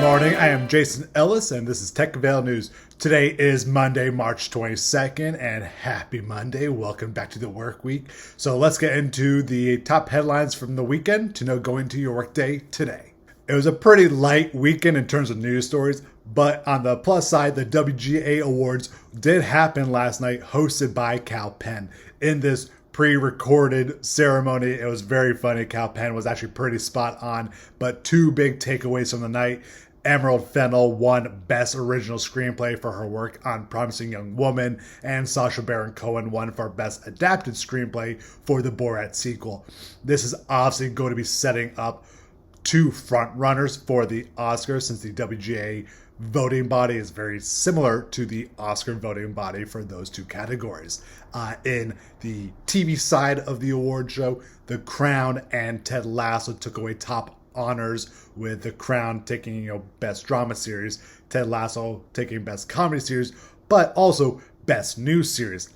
Morning, I am Jason Ellis, and this is Tech Avail News. Today is Monday, March 22nd, and happy Monday. Welcome back to the work week. So let's get into the top headlines from the weekend to know going into your workday today. It was a pretty light weekend in terms of news stories, but on the plus side, the WGA Awards did happen last night, hosted by Cal Penn. In this pre-recorded ceremony, it was very funny. Cal Penn was actually pretty spot on, but two big takeaways from the night. Emerald Fennell won Best Original Screenplay for her work on Promising Young Woman, and Sacha Baron Cohen won for Best Adapted Screenplay for the Borat sequel. This is obviously going to be setting up two front runners for the Oscars, since the WGA voting body is very similar to the Oscar voting body for those two categories. In the TV side of the award show, The Crown and Ted Lasso took away top honors, with The Crown taking Best Drama Series, Ted Lasso taking Best Comedy Series, but also Best New Series.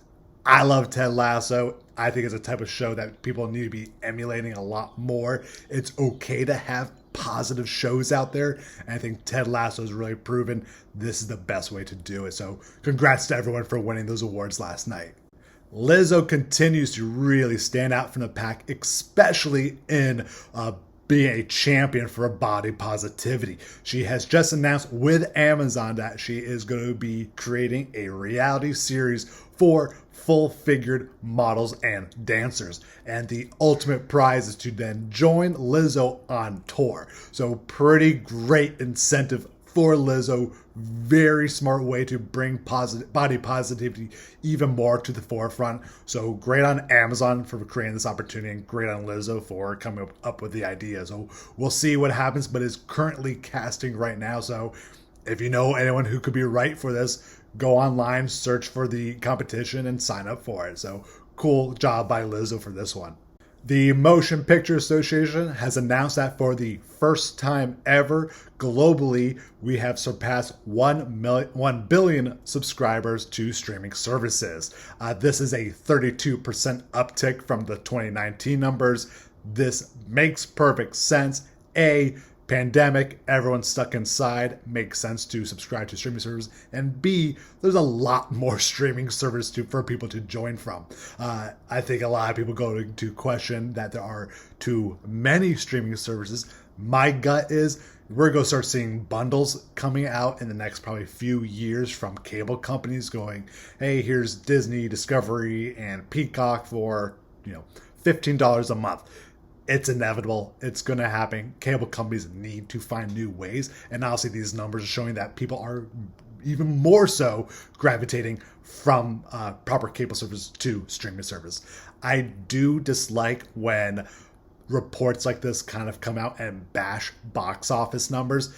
I love Ted Lasso. I think it's a type of show that people need to be emulating a lot more. It's okay to have positive shows out there, and I think Ted Lasso has really proven this is the best way to do it. So congrats to everyone for winning those awards last night. Lizzo continues to really stand out from the pack, especially in being a champion for body positivity. She has just announced with Amazon that she is going to be creating a reality series for full-figured models and dancers. And the ultimate prize is to then join Lizzo on tour. So pretty great incentive for Lizzo. Very smart way to bring body positivity even more to the forefront. So great on Amazon for creating this opportunity, and great on Lizzo for coming up with the idea. So we'll see what happens, but it's currently casting right now. So if you know anyone who could be right for this, go online, search for the competition, and sign up for it. So cool job by Lizzo for this one. The Motion Picture Association has announced that for the first time ever, globally, we have surpassed 1 billion subscribers to streaming services. This is a 32% uptick from the 2019 numbers. This makes perfect sense. Pandemic, everyone's stuck inside, makes sense to subscribe to streaming services, and B, there's a lot more streaming services for people to join from. I think a lot of people go to question that there are too many streaming services. My gut is we're going to start seeing bundles coming out in the next probably few years from cable companies going, hey, here's Disney, Discovery, and Peacock for $15 a month. It's inevitable. It's going to happen. Cable companies need to find new ways. And obviously these numbers are showing that people are even more so gravitating from proper cable service to streaming service. I do dislike when reports like this kind of come out and bash box office numbers.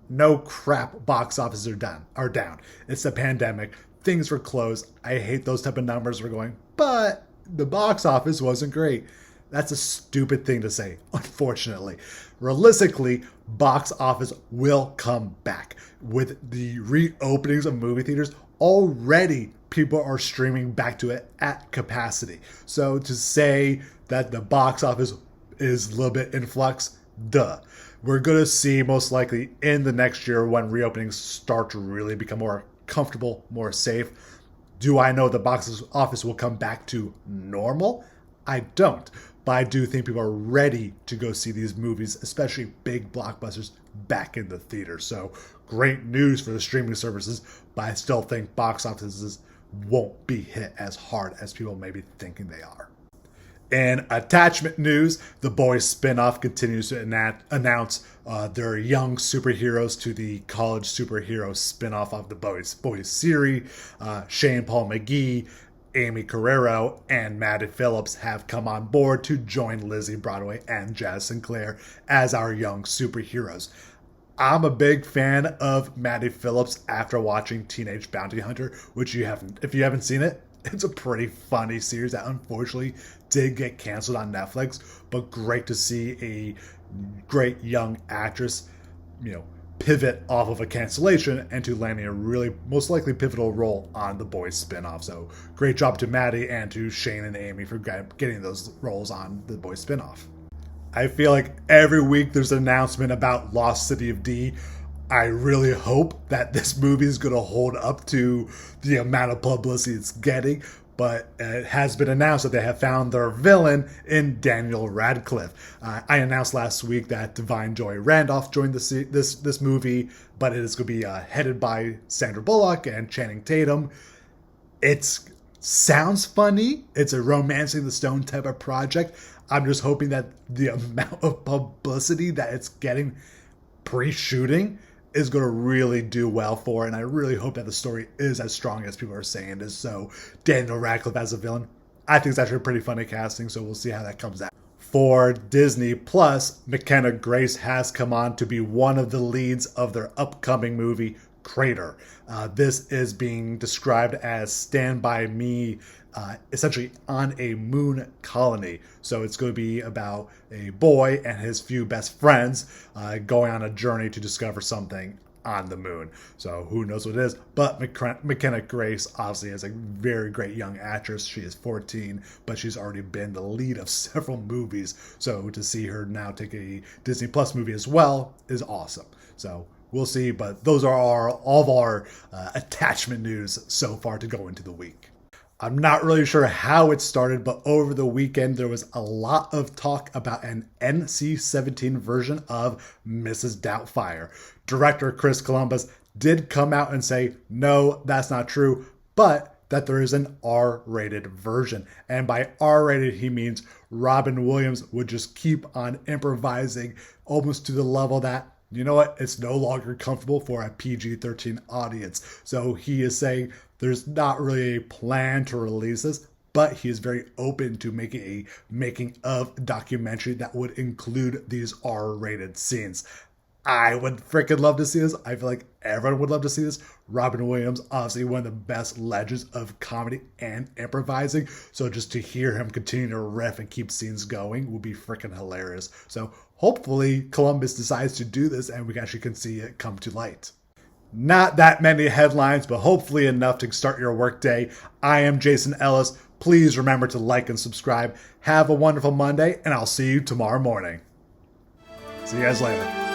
No crap, box offices are down. It's the pandemic. Things were closed. I hate those type of numbers. We're going, but the box office wasn't great. That's a stupid thing to say, unfortunately. Realistically, box office will come back. With the reopenings of movie theaters, already people are streaming back to it at capacity. So to say that the box office is a little bit in flux, duh. We're going to see most likely in the next year when reopenings start to really become more comfortable, more safe. Do I know the box office will come back to normal? I don't. But I do think people are ready to go see these movies, especially big blockbusters, back in the theater. So great news for the streaming services, but I still think box offices won't be hit as hard as people may be thinking they are. In attachment news, The Boys spinoff continues to announce their young superheroes to the college superhero spinoff of the Boys series. Shane Paul McGee, Amy Carrero, and Maddie Phillips have come on board to join Lizzie Broadway and Jazz Sinclair as our young superheroes. I'm a big fan of Maddie Phillips after watching Teenage Bounty Hunter, which if you haven't seen it, it's a pretty funny series that unfortunately did get canceled on Netflix, but great to see a great young actress, pivot off of a cancellation and to landing a really most likely pivotal role on The Boys spinoff. So great job to Maddie and to Shane and Amy for getting those roles on The Boys spinoff. I feel like every week there's an announcement about Lost City of D. I really hope that this movie is going to hold up to the amount of publicity it's getting. But it has been announced that they have found their villain in Daniel Radcliffe. I announced last week that Divine Joy Randolph joined this movie, but it is going to be headed by Sandra Bullock and Channing Tatum. It sounds funny. It's a Romancing the Stone type of project. I'm just hoping that the amount of publicity that it's getting pre-shooting is going to really do well for it, and I really hope that the story is as strong as people are saying it is. So Daniel Radcliffe as a villain, I think it's actually a pretty funny casting, so we'll see how that comes out. For Disney Plus, McKenna Grace has come on to be one of the leads of their upcoming movie, Crater. This is being described as Stand By Me, essentially on a moon colony. So it's going to be about a boy and his few best friends going on a journey to discover something on the moon. So who knows what it is, but McKenna Grace obviously is a very great young actress. She is 14, but she's already been the lead of several movies. So to see her now take a Disney Plus movie as well is awesome. So we'll see, but those are all of our attachment news so far to go into the week. I'm not really sure how it started, but over the weekend there was a lot of talk about an NC-17 version of Mrs. Doubtfire. Director Chris Columbus did come out and say, no, that's not true, but that there is an R-rated version. And by R-rated, he means Robin Williams would just keep on improvising almost to the level that, you know what, it's no longer comfortable for a PG-13 audience. So he is saying there's not really a plan to release this, but he is very open to making a making of documentary that would include these R-rated scenes. I would freaking love to see this. I feel like everyone would love to see this. Robin Williams, obviously one of the best legends of comedy and improvising. So just to hear him continue to riff and keep scenes going would be freaking hilarious. So hopefully Columbus decides to do this and we actually can see it come to light. Not that many headlines, but hopefully enough to start your workday. I am Jason Ellis. Please remember to like and subscribe. Have a wonderful Monday, and I'll see you tomorrow morning. See you guys later.